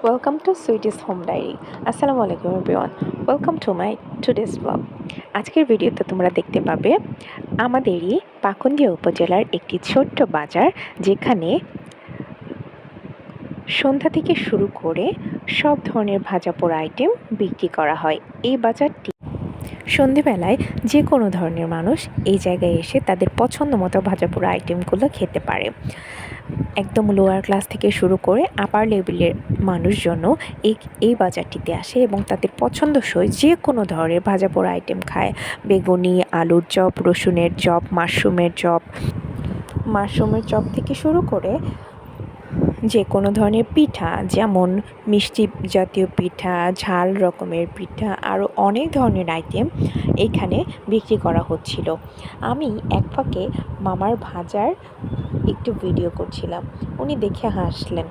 Welcome to Sweetest Home Diary. আসসালামু আলাইকুম everyone, welcome to my today's blog. আজকের ভিডিওতে তোমরা দেখতে পাবে আমাদেরই পাকুন্দিয়া উপজেলার একটি ছোট্ট বাজার, যেখানে সন্ধ্যা থেকে শুরু করে সব ধরনের ভাজা পোড়া আইটেম বিক্রি করা হয়। এই বাজারটি সন্ধেবেলায় যে কোনো ধরনের মানুষ এই জায়গায় এসে তাদের পছন্দ মতো ভাজা পোড়া আইটেমগুলো খেতে পারে। একদম লোয়ার ক্লাস থেকে শুরু করে আপার লেভেলের মানুষজনও এই বাজারটিতে আসে এবং তাদের পছন্দসই যে কোনো ধরনের ভাজা পোড়া আইটেম খায়। বেগুনি, আলুর চপ, রসুনের চপ, মাশরুমের চপ থেকে শুরু করে যে কোনো ধরনের পিঠা, যেমন মিষ্টি জাতীয় পিঠা, ঝাল রকমের পিঠা, আরও অনেক ধরনের আইটেম এখানে বিক্রি করা হচ্ছিল। আমি এক ফাঁকে মামার ভাজার একটু ভিডিও করছিলাম, উনি দেখে হাসলেন।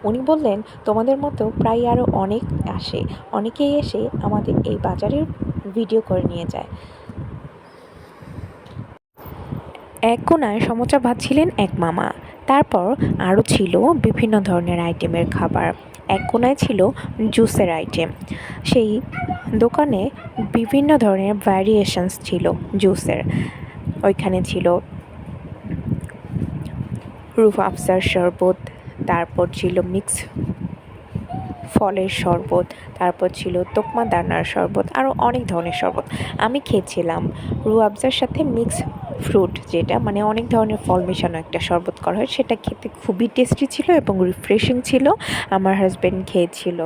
উনি বললেন, তোমাদের মতো প্রায় আরও অনেকেই এসে আমাদের এই বাজারের ভিডিও করে নিয়ে যায়। এক কোণায় সমোচা ভাজছিলেন এক মামা, তারপর আরও ছিল বিভিন্ন ধরনের আইটেমের খাবার। এক কোণায় ছিল জুসের আইটেম। সেই দোকানে বিভিন্ন ধরনের ভ্যারিয়েশনস ছিল জুসের। ওইখানে ছিল রুহ আফজার শরবত, তারপর ছিল মিক্স ফলের শরবত, তারপর ছিল তোকমা দানার শরবত, আরও অনেক ধরনের শরবত। আমি খেয়েছিলাম রুহ আফজার সাথে মিক্স ফ্রুট, যেটা মানে অনেক ধরনের ফল মেশানো একটা শরবত করা হয়। সেটা খেতে খুবই টেস্টি ছিল এবং রিফ্রেশিং ছিল। আমার হাজব্যান্ড খেয়েছিল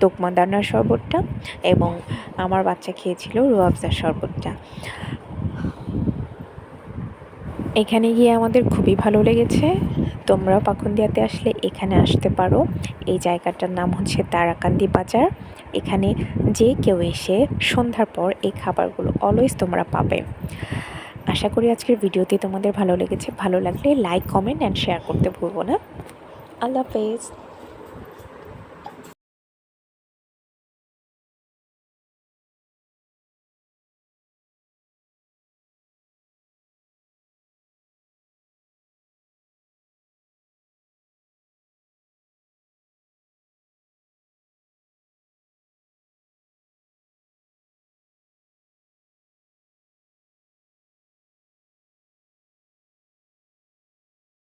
তোকমা দানার শরবতটা এবং আমার বাচ্চা খেয়েছিল রুহ আফজার শরবতটা। এখানে গিয়ে আমাদের খুবই ভালো লেগেছে। তোমরা পাকুন্দিয়াতে আসলে এখানে আসতে পারো। এই জায়গাটার নাম হচ্ছে তারাকান্দি বাজার। এখানে যে কেউ এসে সন্ধ্যার পর এই খাবারগুলো অলওয়েজ তোমরা পাবে। আশা করি আজকের ভিডিওতে তোমাদের ভালো লেগেছে। ভালো লাগলে লাইক, কমেন্ট অ্যান্ড শেয়ার করতে ভুলবো না। আল্লাহ হাফেজ।